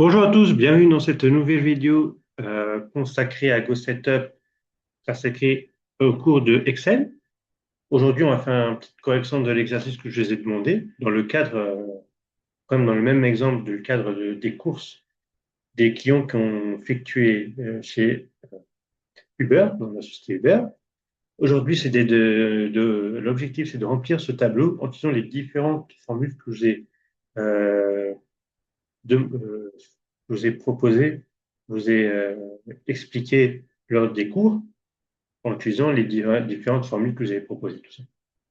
Bonjour à tous, bienvenue dans cette nouvelle vidéo consacrée à GoSetup, consacrée au cours de Excel. Aujourd'hui, on va faire une petite correction de l'exercice que je vous ai demandé dans le cadre, comme dans le même exemple, du cadre des courses des clients qui ont effectué chez Uber, dans la société Uber. Aujourd'hui, l'objectif, c'est de remplir ce tableau en utilisant les différentes formules euh, que je vous ai proposées, je vous ai expliqué lors des cours en utilisant les différentes formules que vous avez proposées. Tout ça.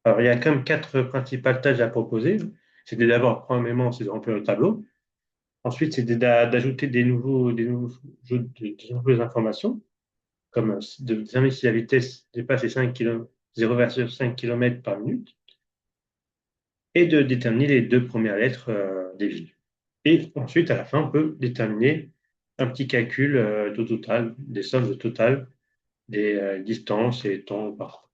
Alors, il y a quand même quatre principales tâches à proposer. C'était d'abord, premièrement, c'est de remplir le tableau. Ensuite, c'est d'ajouter des nouvelles informations, comme de déterminer si la vitesse dépasse les 5 km, 0,5 km par minute, et de déterminer les deux premières lettres des villes. Et ensuite, à la fin, on peut déterminer un petit calcul de total, des sommes de total, des distances et temps par.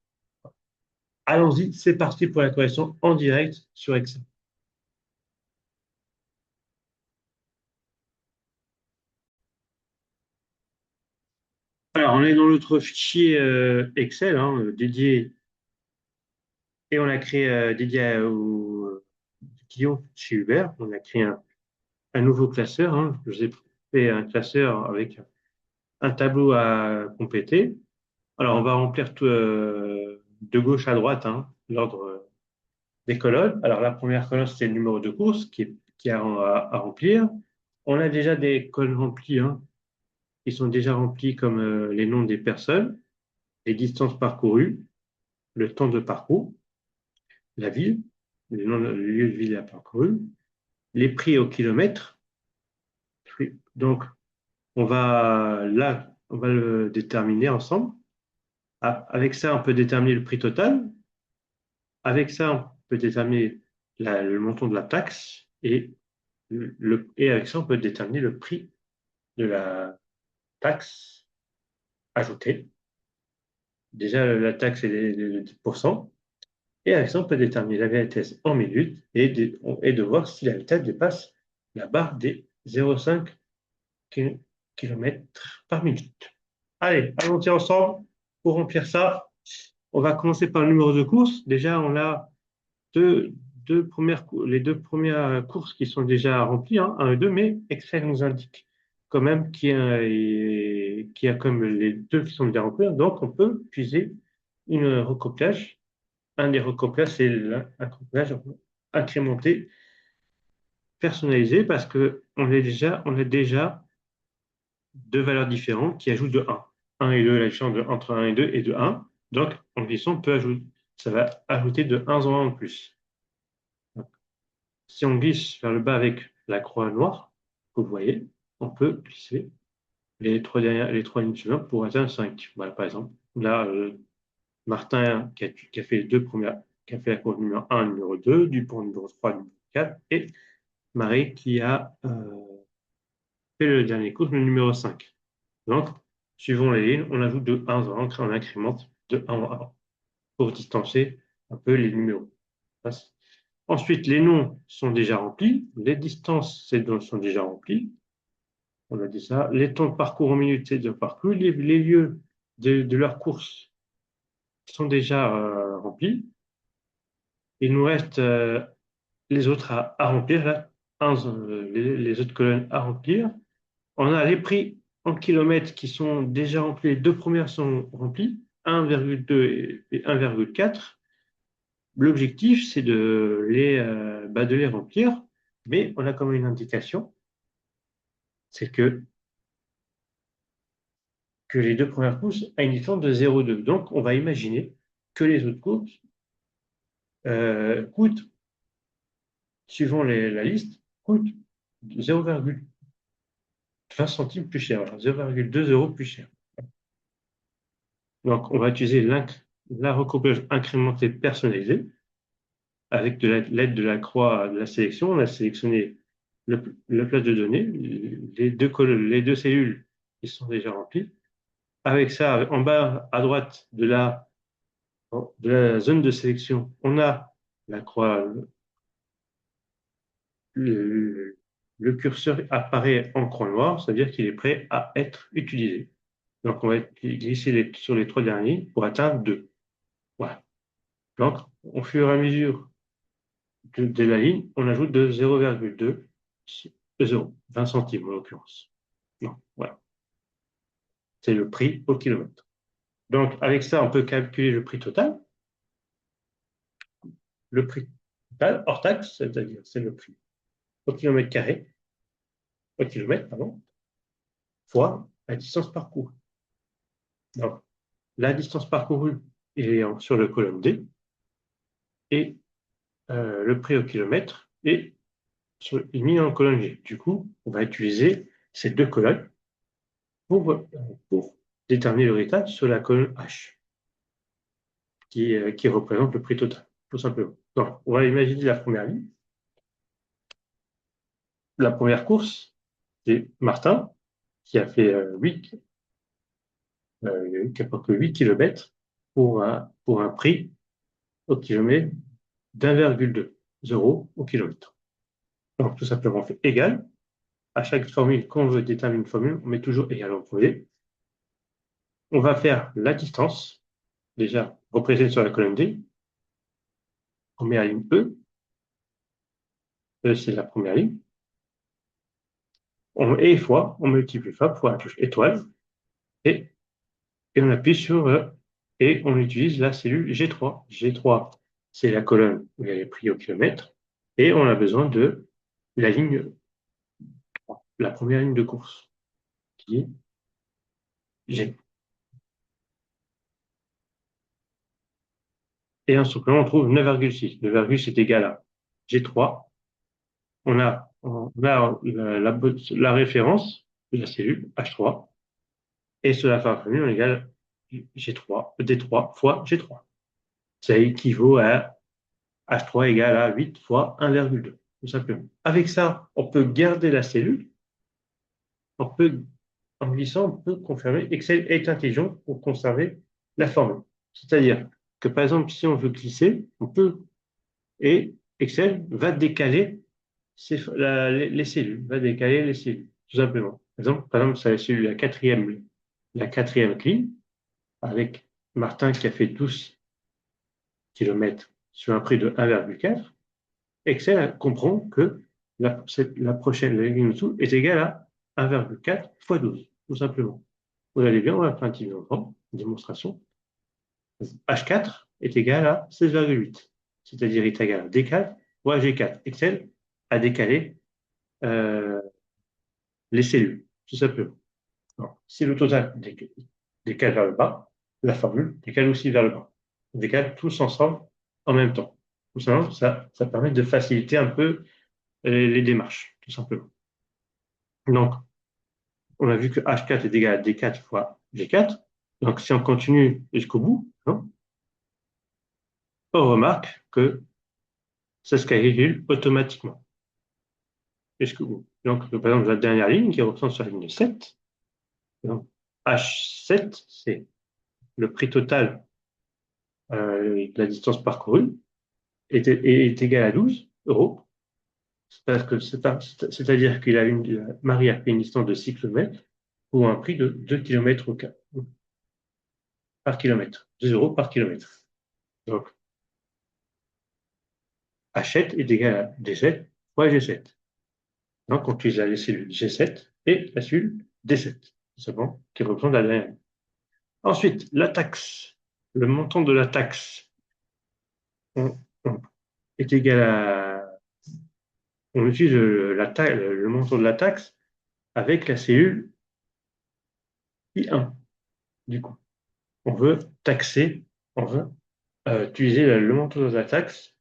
Allons-y, c'est parti pour la correction en direct sur Excel. Alors, on est dans notre fichier Excel dédié, et on l'a créé dédié aux clients chez Uber. On a créé un nouveau classeur. Je vous ai fait un classeur avec un tableau à compléter. Alors, on va remplir tout, de gauche à droite l'ordre des colonnes. Alors, la première colonne, c'est le numéro de course qui a à remplir. On a déjà des colonnes remplies, qui sont déjà remplies comme les noms des personnes, les distances parcourues, le temps de parcours, la ville, le lieu de ville à parcouru, les prix au kilomètre. Donc, on va le déterminer ensemble. Ah, avec ça, on peut déterminer le prix total. Avec ça, on peut déterminer le montant de la taxe et avec ça, on peut déterminer le prix de la taxe ajoutée. Déjà, la taxe est de 10%. Et avec ça, on peut déterminer la vitesse en minutes et de voir si la vitesse dépasse la barre des 0,5 km par minute. Allez, allons-y ensemble pour remplir ça. On va commencer par le numéro de course. Déjà, on a deux, les deux premières courses qui sont déjà remplies, 1 et 2, mais Excel nous indique quand même qu'il y a comme les deux qui sont déjà remplies. Donc, on peut utiliser une recoplage. Un des recoplages, c'est un recoplage incrémenté, personnalisé, parce que on a déjà deux valeurs différentes qui ajoutent de 1. 1 et 2, la différence entre 1 et 2 est de 1. Donc, en glissant, on peut ajouter, ça va ajouter de 1 en 1 en plus. Si on glisse vers le bas avec la croix noire, que vous voyez, on peut glisser les trois lignes suivantes pour atteindre 5. Voilà, par exemple, là, Martin qui a fait les deux premières, qui a fait la courbe numéro 1, numéro 2, Dupont numéro 3, numéro 4, et Marie qui a fait le dernier courbe, le numéro 5. Donc, suivant les lignes, on ajoute de 1 en 1, on incrémente de 1 en 1 pour distancer un peu les numéros. Ensuite, les noms sont déjà remplis, les distances sont déjà remplies, on a dit ça, les temps de parcours en minutes, c'est déjà parcouru, les lieux de leur course sont déjà remplis. Il nous reste les autres à remplir, là, les autres colonnes à remplir. On a les prix en kilomètres qui sont déjà remplis, les deux premières sont remplies, 1,2 et 1,4. L'objectif, c'est de les remplir, mais on a quand même une indication, c'est que les deux premières courses a une distance de 0,2. Donc, on va imaginer que les autres courses coûtent, suivant la liste, coûtent 0,20 centimes plus cher, voilà, 0,2 euros plus cher. Donc, on va utiliser la recouplage incrémentée personnalisée avec de l'aide de la croix de la sélection. On a sélectionné le place de données, les deux cellules qui sont déjà remplies. Avec ça, en bas à droite de la zone de sélection, on a la croix, le, le curseur apparaît en croix noire, ça veut dire qu'il est prêt à être utilisé. Donc, on va glisser sur les trois derniers pour atteindre 2. Voilà. Donc, au fur et à mesure de la ligne, on ajoute de 0,2, 0, 20 centimes en l'occurrence. Non, voilà. C'est le prix au kilomètre. Donc, avec ça, on peut calculer le prix total. Le prix total hors taxe, c'est-à-dire c'est le prix au kilomètre carré, au kilomètre, pardon, fois la distance parcourue. Donc, la distance parcourue est sur le colonne D et le prix au kilomètre est mis en colonne G. Du coup, on va utiliser ces deux colonnes pour déterminer le résultat sur la colonne H, qui représente le prix total, tout simplement. Donc, on va imaginer la première ligne. La première course, c'est Martin, qui a fait 8, qui a parcouru 8 km pour un prix au kilomètre d'1,2 euros au kilomètre. Donc, tout simplement, on fait égal. À chaque formule, quand on veut déterminer une formule, on met toujours égal en premier. On va faire la distance, déjà représentée sur la colonne D. On met la ligne E. E, c'est la première ligne. Et fois, on multiplie fois la touche étoile. Et, et on appuie sur et on utilise la cellule G3. G3, c'est la colonne où il y a les prix au kilomètre. Et on a besoin de la ligne, la première ligne de course, qui est G. Et en supplément, on trouve 9,6. 9,6 est égal à G3. On a la référence de la cellule H3. Et cela fait un formule on égale G3, D3 fois G3. Ça équivaut à H3 égale à 8 fois 1,2, tout simplement. Avec ça, on peut garder la cellule. En glissant, on peut confirmer Excel est intelligent pour conserver la formule. C'est-à-dire que, par exemple, si on veut glisser, on peut, et Excel va décaler les cellules, va décaler les cellules, tout simplement. Par exemple, c'est la cellule, la quatrième ligne, avec Martin qui a fait 12 km sur un prix de 1,4. Excel comprend que la prochaine ligne dessous est égale à 1,4 fois 12, tout simplement. Vous allez bien, on va faire un petit exemple, une démonstration. H4 est égal à 16,8, c'est-à-dire est égal à D4 fois G4. Excel a décalé euh, les cellules, tout simplement. Alors, si le total décale vers le bas, la formule décale aussi vers le bas. On décale tous ensemble en même temps. Tout simplement, ça permet de faciliter un peu les démarches, tout simplement. Donc, on a vu que H4 est égal à D4 fois G4. Donc, si on continue jusqu'au bout, hein, on remarque que ça se calcule automatiquement jusqu'au bout. Donc, par exemple, la dernière ligne qui représente sur la ligne 7, donc, H7, c'est le prix total de la distance parcourue, est égal à 12 euros. C'est-à-dire Marie a fait une distance de 6 km pour un prix de 2 km par kilomètre, 2 euros par kilomètre. Donc, H7 est égal à D7 fois G7. Donc, on utilise la cellule G7 et la cellule D7, seulement qui représente la dernière. Ensuite, la taxe. Le montant de la taxe est égal à. On utilise le montant de la taxe avec la cellule I1. Du coup, on veut taxer, on veut utiliser le montant de la taxe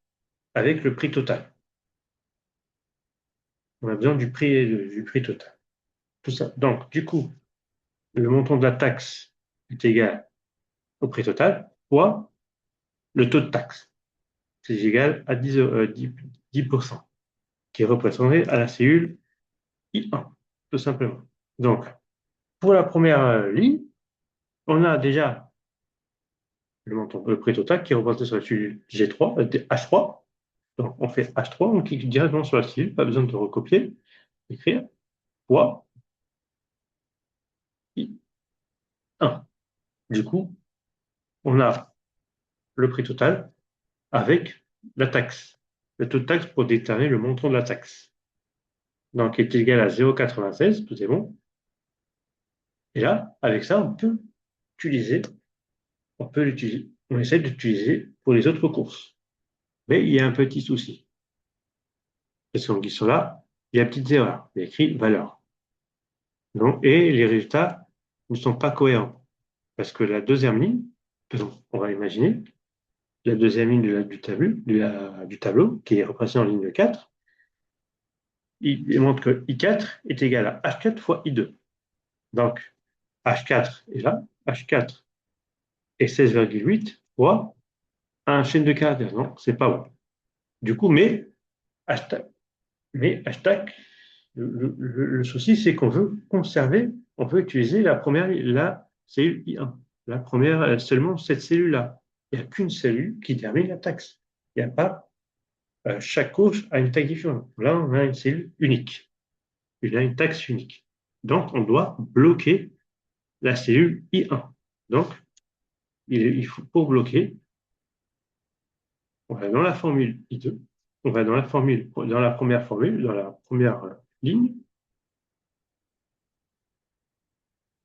avec le prix total. On a besoin du prix total. Tout ça. Donc, du coup, le montant de la taxe est égal au prix total fois le taux de taxe. C'est égal à 10%, qui représenterait à la cellule I1, tout simplement. Donc, pour la première ligne, on a déjà le prix total qui est représenté sur la cellule H3. Donc, on fait H3, on clique directement sur la cellule, pas besoin de recopier. écrire fois I1. Du coup, on a le prix total avec la taxe. Le taux de taxe pour déterminer le montant de la taxe. Donc, est égal à 0,96, tout est bon. Et là, avec ça, utiliser, on peut l'utiliser, on essaie d'utiliser pour les autres courses. Mais il y a un petit souci. Parce qu'on dit cela, il y a une petite erreur. Il y a écrit valeur. Non, et les résultats ne sont pas cohérents. Parce que la deuxième ligne, on va imaginer, la deuxième ligne du tableau, qui est représentée en ligne 4, il montre que I4 est égal à H4 fois I2. Donc, H4 est là, H4 est 16,8 fois un chaîne de caractères. Non, c'est pas bon. Du coup, hashtag, le souci, c'est qu'on veut conserver, on veut utiliser la cellule I1. La première, seulement cette cellule-là. Il n'y a qu'une cellule qui termine la taxe. Il n'y a pas, chaque couche a une taxe différente. Là, on a une cellule unique. Il a une taxe unique. Donc, on doit bloquer la cellule I1. Donc, il faut, pour bloquer, on va dans la formule I2, on va dans la formule, dans la première formule, dans la première ligne.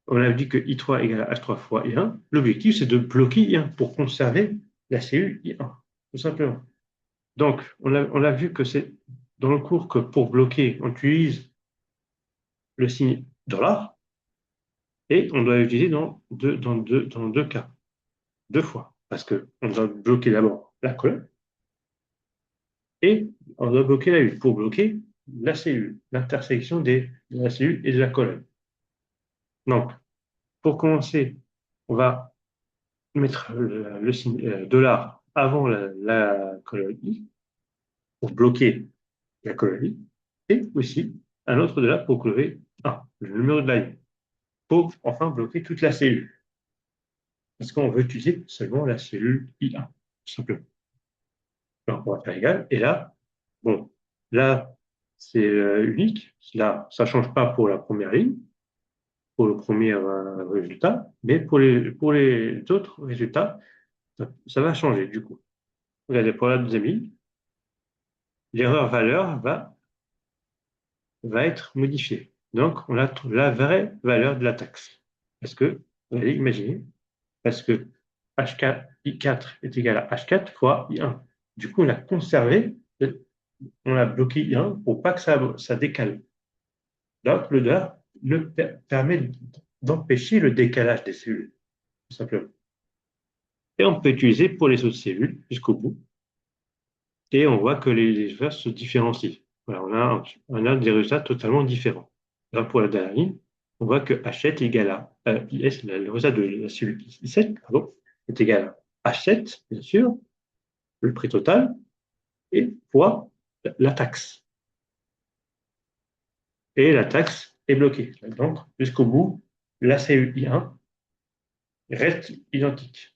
On a dit que I3 égale à H3 fois I1. L'objectif, c'est de bloquer I1 pour conserver la cellule I1, tout simplement. Donc, on a vu que c'est dans le cours que pour bloquer, on utilise le signe dollar et on doit l'utiliser dans deux cas, deux fois. Parce qu'on doit bloquer d'abord la colonne et on doit bloquer la U pour bloquer la cellule, l'intersection de la cellule et de la colonne. Donc, pour commencer, on va mettre le signe dollar avant la colonne I pour bloquer la colonne I et aussi un autre dollar pour coller le numéro de la ligne pour enfin bloquer toute la cellule. Parce qu'on veut utiliser seulement la cellule I1, tout simplement. Donc, on va faire égal. Et là, bon, là, c'est unique. Là, ça ne change pas pour la première ligne, pour le premier résultat, mais pour les autres résultats, ça va changer du coup. Regardez, pour la deuxième ligne, l'erreur valeur va être modifiée. Donc, on a la vraie valeur de la taxe. Parce que, vous allez imaginer, parce que H4, I4 est égal à H4 fois I1. Du coup, on a conservé, on a bloqué I1 pour pas que ça décale. Donc, le dollar permet d'empêcher le décalage des cellules, tout simplement. Et on peut utiliser pour les autres cellules jusqu'au bout. Et on voit que les valeurs se différencient. Voilà, on a des résultats totalement différents. Là, pour la dernière ligne, on voit que H7 est égal à IS, le résultat de la cellule I7 pardon, est égal à H7, bien sûr, le prix total, et fois la taxe. Et la taxe est bloquée. Donc, jusqu'au bout, la cellule I1 reste identique.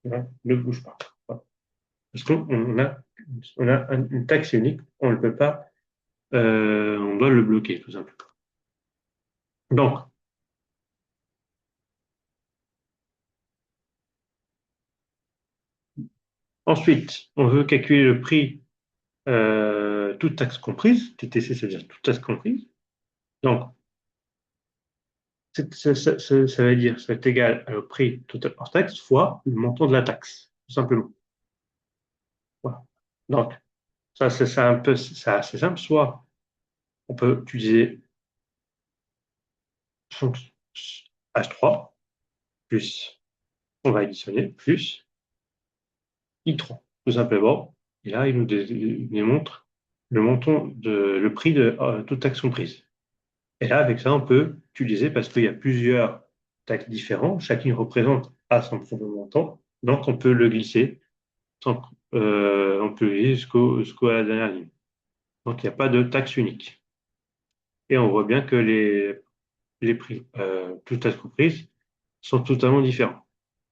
Voilà, ne bouge pas. Voilà. Parce on a une taxe unique, on ne peut pas, on doit le bloquer, tout simplement. Donc, ensuite, on veut calculer le prix, toute taxe comprise. TTC, ça veut dire toute taxe comprise. Donc, ça veut dire ça est égal au prix total hors taxe fois le montant de la taxe, tout simplement. Voilà. Donc, ça, c'est un peu, c'est assez simple. Soit on peut utiliser H3 plus, on va additionner, plus I3, tout simplement. Et là, il nous montre le prix de toute taxe comprise. Et là, avec ça, on peut utiliser, parce qu'il y a plusieurs taxes différents, chacune représente à son propre montant, donc on peut le glisser, on peut glisser jusqu'à la dernière ligne. Donc il n'y a pas de taxe unique. Et on voit bien que les prix, toutes taxes comprises, sont totalement différents.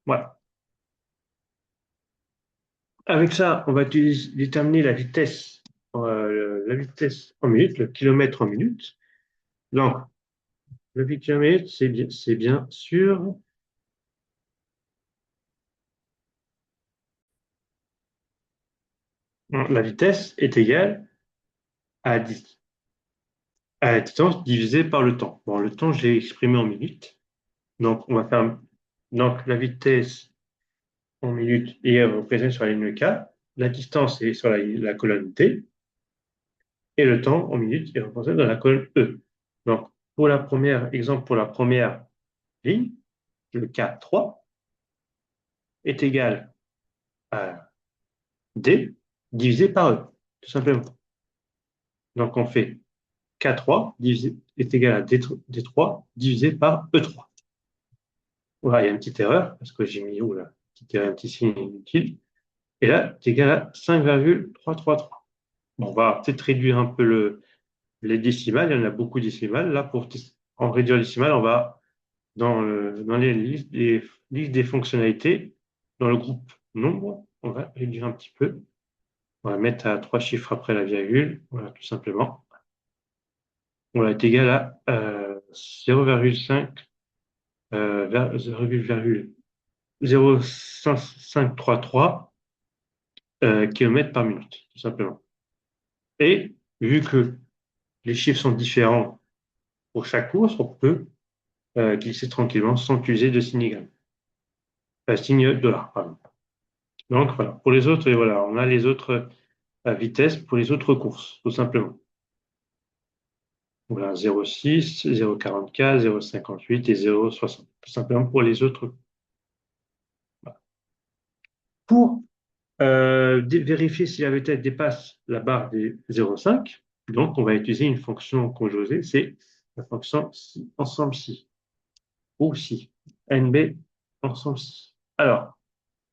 Voilà. Avec ça, on va déterminer la vitesse en minutes, le kilomètre en minutes. Donc, le pictométrie, c'est bien sûr, la vitesse est égale à 10, à la distance divisée par le temps. Bon, le temps, j'ai exprimé en minutes. Donc, on va faire, donc, la vitesse en minutes est représentée sur la ligne K, la distance est sur la colonne T, et le temps en minutes est représenté dans la colonne E. Donc, pour la première, exemple pour la première ligne, le K3 est égal à D divisé par E, tout simplement. Donc, on fait K3 est égal à D3 divisé par E3. Voilà, il y a une petite erreur, parce que j'ai mis où là? Un petit signe inutile. Et là, c'est égal à 5,333. Bon, on va peut-être réduire un peu les décimales. Il y en a beaucoup de décimales. Là, pour en réduire les décimales, on va dans les listes des fonctionnalités, dans le groupe nombre, on va réduire un petit peu. On va mettre à 3 chiffres après la virgule. Voilà, tout simplement. On va être égal à 0,5 0,0533 km par minute, tout simplement. Et vu que les chiffres sont différents pour chaque course, on peut glisser tranquillement sans utiliser de signe égal. Signe dollar, pardon. Donc voilà, pour les autres, et voilà, on a les autres vitesses pour les autres courses, tout simplement. Voilà, 0,6, 0,44, 0,58 et 0,60, tout simplement pour les autres. Voilà. Pour vérifier si la vitesse dépasse la barre des 0,5, donc on va utiliser une fonction conjugée, c'est la fonction si, ensemble si, ou si, NB ensemble si. Alors,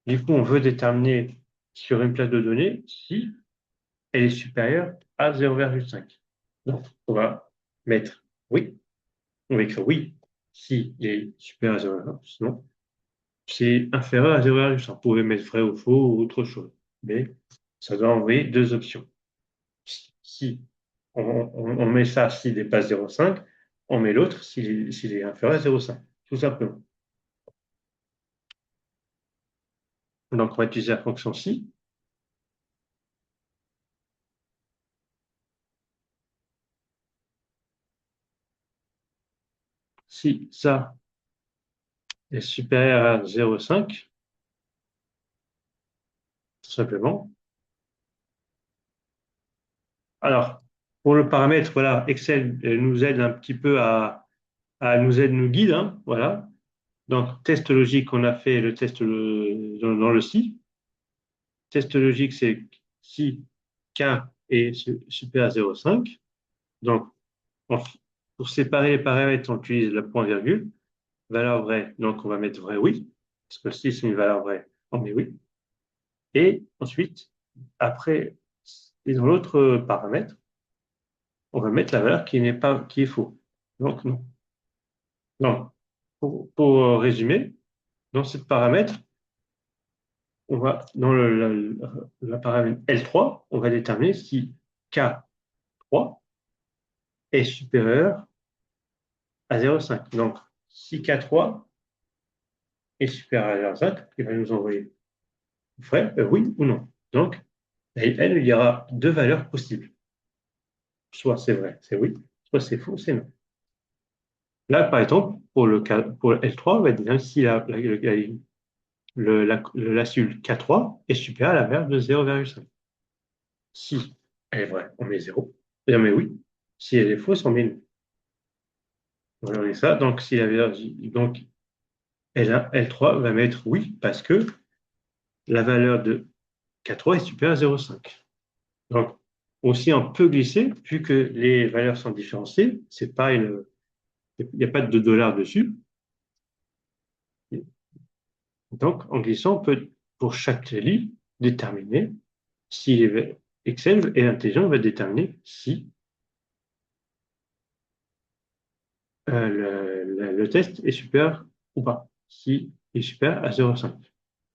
du coup, on veut déterminer sur une place de données si elle est supérieure à 0,5. Donc, on va mettre oui, on va écrire oui si il est supérieur à 0,5, sinon c'est inférieur à 0,5. Vous pouvez mettre vrai ou faux ou autre chose, mais ça doit envoyer deux options. Si on met ça s'il dépasse 0,5, on met l'autre s'il est inférieur à 0,5, tout simplement. Donc, on va utiliser la fonction si. Si ça est supérieur à 0,5, tout simplement. Alors, pour le paramètre, voilà, Excel nous aide un petit peu nous guide, hein, voilà. Donc, test logique, on a fait le test dans le si. Test logique, c'est si K est supérieur à 0,5. Donc, on- pour séparer les paramètres, on utilise le point-virgule. Valeur vraie, donc on va mettre vrai oui, parce que si c'est une valeur vraie, on met oui. Et ensuite, après, et dans l'autre paramètre, on va mettre la valeur qui est faux. Donc, non. Non. Pour résumer, dans ce paramètre, on va, dans le paramètre L3, on va déterminer si K3 est supérieur à 0,5. Donc, si K3 est supérieur à 0,5, il va nous envoyer vrai, oui ou non. Donc, il y aura deux valeurs possibles. Soit c'est vrai, c'est oui, soit c'est faux, c'est non. Là, par exemple, pour le L3, on va dire si la cellule K3 est supérieure à la valeur de 0,5. Si elle est vraie, on met 0. Et on met oui. Si elle est fausse, on met non. Voilà, on met ça. Donc, si la valeur, donc L1, L3 va mettre oui parce que la valeur de K3 est supérieure à 0,5. Donc, aussi, on peut glisser, vu que les valeurs sont différenciées, c'est pas il n'y a pas de dollar dessus. Donc, en glissant, on peut, pour chaque ligne, déterminer si Excel et l'intelligence va déterminer si le test est supérieur ou pas, si il est supérieur à 0,5.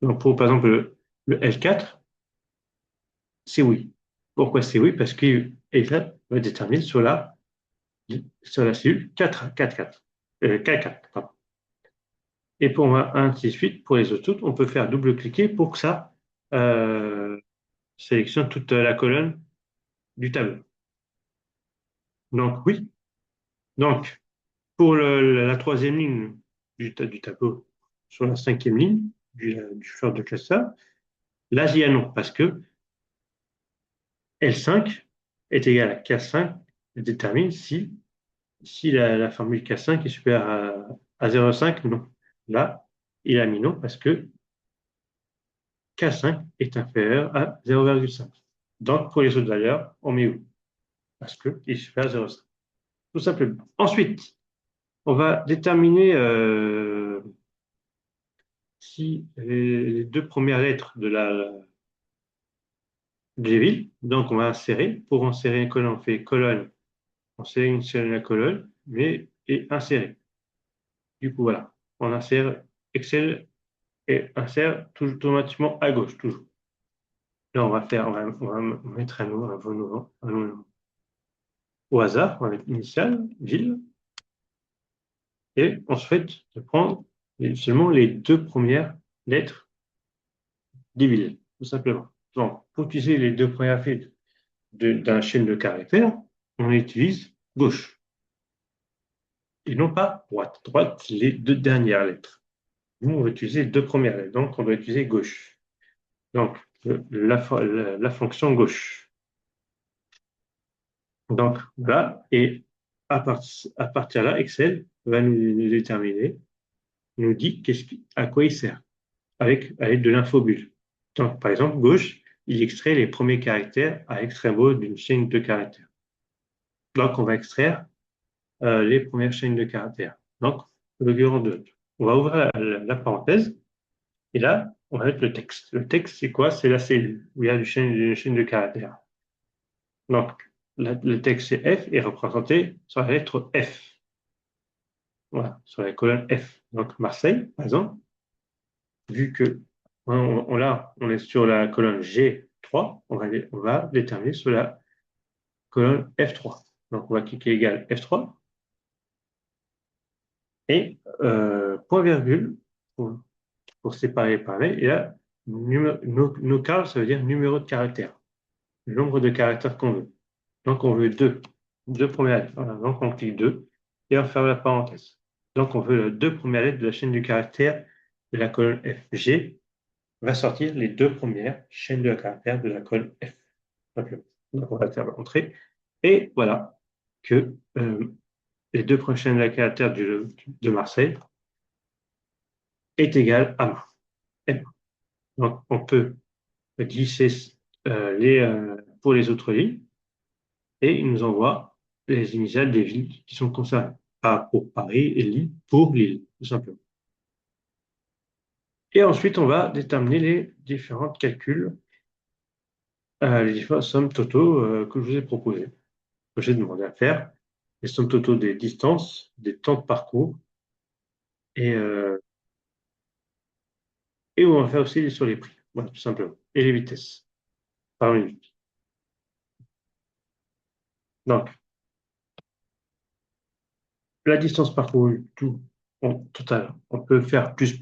Donc, pour, par exemple, le L4, c'est oui. Pourquoi c'est oui? Parce que Excel va déterminer cela sur la cellule 4, pardon. Et pour ainsi de suite, pour les autres toutes, on peut faire double-cliquer pour que ça euh, sélectionne toute la colonne du tableau. Donc oui, donc pour la troisième ligne du tableau, sur la cinquième ligne du short de cluster, là j'y ai non, parce que L5 est égal à K5, détermine si la formule K5 est supérieure à 0,5, non. Là, il a mis non parce que K5 est inférieur à 0,5. Donc, pour les autres valeurs, on met où? Parce qu'il est supérieur à 0,5. Tout simplement. Ensuite, on va déterminer si les deux premières lettres de la ville. Donc, on va insérer. Pour insérer une colonne, on fait colonne, on sélectionne la colonne, et insérer. Du coup, voilà. On insère Excel et insère tout automatiquement à gauche, toujours. Là, on va mettre un nom au hasard, on va mettre initial, ville, et on souhaite de prendre seulement les deux premières lettres des villes, tout simplement. Donc, pour utiliser les deux premières lettres d'un chaîne de caractères, on utilise gauche, et non pas droite. Droite, les deux dernières lettres. Nous, on va utiliser les deux premières lettres, donc on va utiliser gauche. Donc, la fonction gauche. Donc, voilà, et à partir de là, Excel va nous déterminer, nous dit à quoi il sert, avec de l'infobulle. Donc, par exemple, gauche, il extrait les premiers caractères à l'extrême haut d'une chaîne de caractères. Donc, on va extraire les premières chaînes de caractères. Donc, le grand 2. On va ouvrir la parenthèse, et là, on va mettre le texte. Le texte, c'est quoi? C'est la cellule où il y a une chaîne de caractères. Donc, le texte c'est F est représenté sur la lettre F. Voilà, sur la colonne F. Donc, Marseille, par exemple, vu que on est sur la colonne G3, on va déterminer sur la colonne F3. Donc, on va cliquer égal F3 et point virgule pour séparer les paramètres. Et là, no cal, ça veut dire numéro de caractère, le nombre de caractères qu'on veut. Donc, on veut deux premières lettres. Voilà, donc, on clique 2 et on ferme la parenthèse. Donc, on veut les deux premières lettres de la chaîne du caractère de la colonne F. G va sortir les deux premières chaînes de caractères de la colonne F. Donc, on va faire l'entrée. Et voilà que les deux premières chaînes de caractères de Marseille est égale à M. Donc, on peut glisser pour les autres lignes et il nous envoie les initiales des villes qui sont concernées. A pour Paris et Lille pour Lille, tout simplement. Et ensuite, on va déterminer les différents calculs, les différentes sommes totaux que je vous ai proposées, que j'ai demandé à faire, les sommes totaux des distances, des temps de parcours, et, euh, et on va faire aussi sur les prix, voilà, tout simplement, et les vitesses par minute. Donc, la distance parcourue, tout en total, on peut faire plus,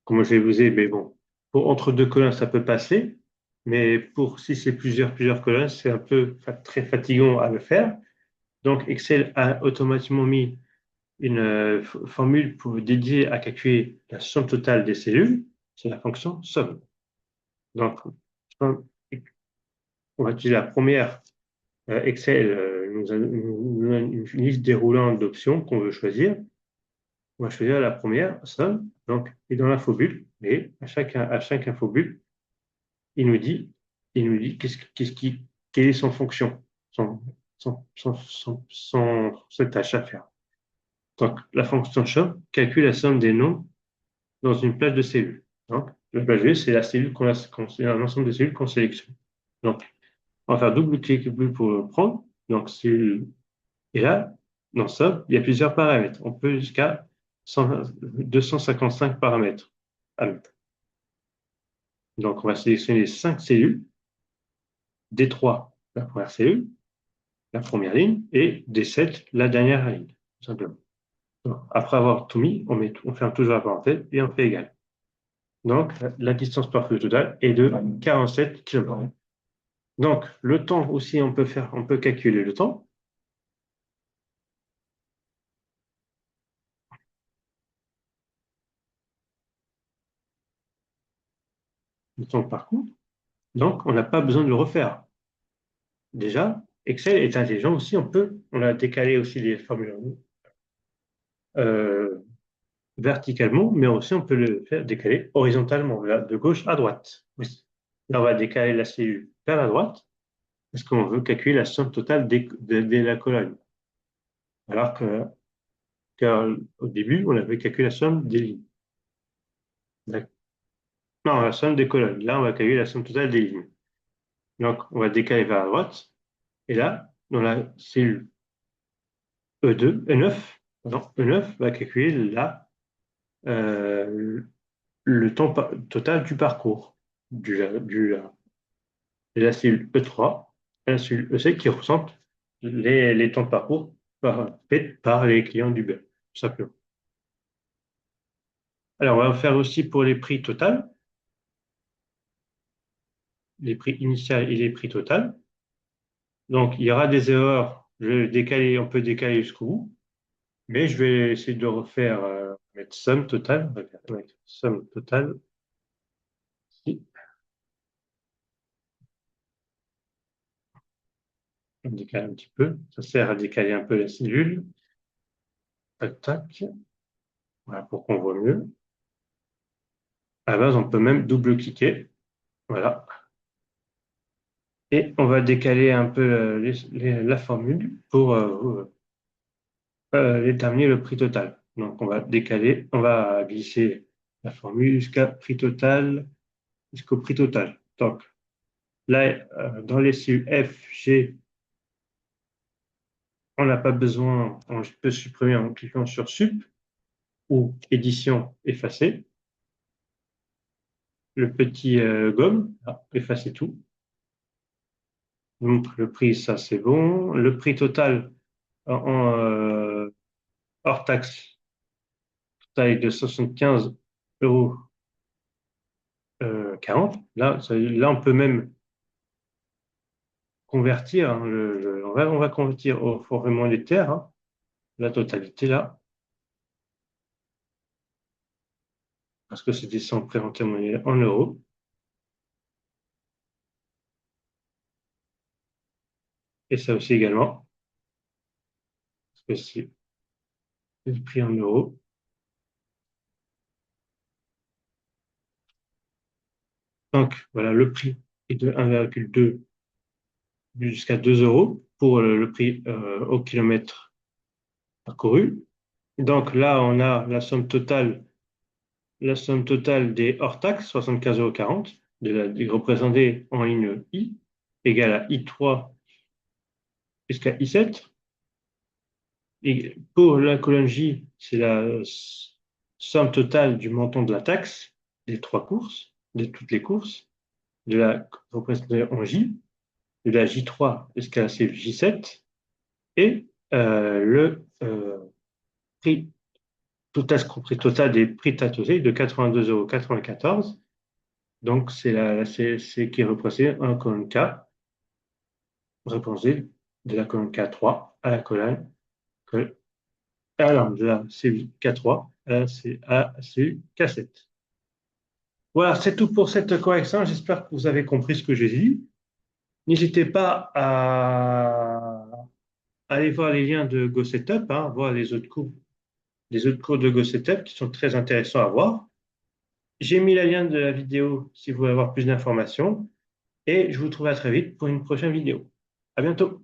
comme je vous ai, mais bon, entre deux colonnes, ça peut passer, mais si c'est plusieurs colonnes, c'est un peu très fatigant à le faire. Donc, Excel a automatiquement mis une formule dédiée à calculer la somme totale des cellules, c'est la fonction somme. Donc, on va utiliser la première. Excel nous donne une liste déroulante d'options qu'on veut choisir. On va choisir la première, somme, donc, et dans l'infobulle, et à chaque infobulle, il nous dit, quelle est son fonction, cette tâche à faire. Donc, la fonction somme calcule la somme des nombres dans une plage de cellules. Donc, la plage de c'est la cellule c'est un ensemble de cellules qu'on sélectionne. Donc, on va faire double-clic pour le prendre. Donc, et là, dans ça, il y a plusieurs paramètres. On peut jusqu'à 255 paramètres à mettre. Donc, on va sélectionner les 5 cellules, D3, la première cellule, la première ligne et D7 la dernière ligne, tout simplement. Après avoir tout mis, on ferme toujours la parenthèse et on fait égal. Donc, la distance parcourue totale est de 47 km. Donc, le temps aussi, on peut calculer le temps. Le temps de parcours. Donc, on n'a pas besoin de le refaire. Déjà, Excel est intelligent aussi. On a décalé aussi les formules euh, verticalement, mais aussi on peut le faire décaler horizontalement, là, de gauche à droite. Oui. Là, on va décaler la cellule vers la droite parce qu'on veut calculer la somme totale de la colonne. Alors qu'au début, on avait calculé la somme des lignes. D'accord. Non, la somme des colonnes. Là, on va calculer la somme totale des lignes. Donc, on va décaler vers la droite. Et là, dans la cellule E2, E9, pardon, E9 va calculer euh, le temps total du parcours de la cellule E3 à la cellule E7 qui représente les temps de parcours faits par les clients d'Uber, tout simplement. Alors, on va faire aussi pour les prix total, les prix initial et les prix total. Donc, il y aura des erreurs. On peut décaler jusqu'au bout, mais je vais essayer de refaire, mettre somme totale. On va faire somme totale. Ici. On décale un petit peu. Ça sert à décaler un peu la cellule. Tac, tac. Voilà, pour qu'on voit mieux. À la base, on peut même double-cliquer. Voilà. Et on va décaler un peu la formule pour déterminer le prix total. Donc, on va décaler, on va glisser la formule jusqu'au prix total. Donc, là, dans les cellules F, G, on n'a pas besoin, on peut supprimer en cliquant sur Sup ou Édition, effacer. Le petit gomme, là, effacer tout. Donc, le prix, ça c'est bon. Le prix total hors taxe, taille de 75 € 40. Là, on peut même convertir. Hein, on va convertir au forfait monétaire, hein, la totalité là, parce que c'est des sommes présentées en euros. Et ça aussi également, parce que c'est le prix en euros. Donc, voilà, le prix est de 1,2 jusqu'à 2 € pour le prix au kilomètre parcouru. Donc là, on a la somme totale des hors taxes, 75,40 représentée en ligne I, égale à I3 jusqu'à I7. Et pour la colonne J, c'est la somme totale du montant de la taxe des trois courses, de toutes les courses, de la représentée en J, de la J3 jusqu'à la J7, et le prix total compris total des prix taxés de 82,94 €. Donc, c'est qui est représenté en colonne K, représenté de la colonne K3 à la colonne alors, de la cellule K3 à la cellule K7. Voilà, c'est tout pour cette correction. J'espère que vous avez compris ce que j'ai dit. N'hésitez pas à aller voir les liens de GoSetup, hein, voir les autres cours de GoSetup qui sont très intéressants à voir. J'ai mis le lien de la vidéo si vous voulez avoir plus d'informations et je vous trouve à très vite pour une prochaine vidéo. À bientôt.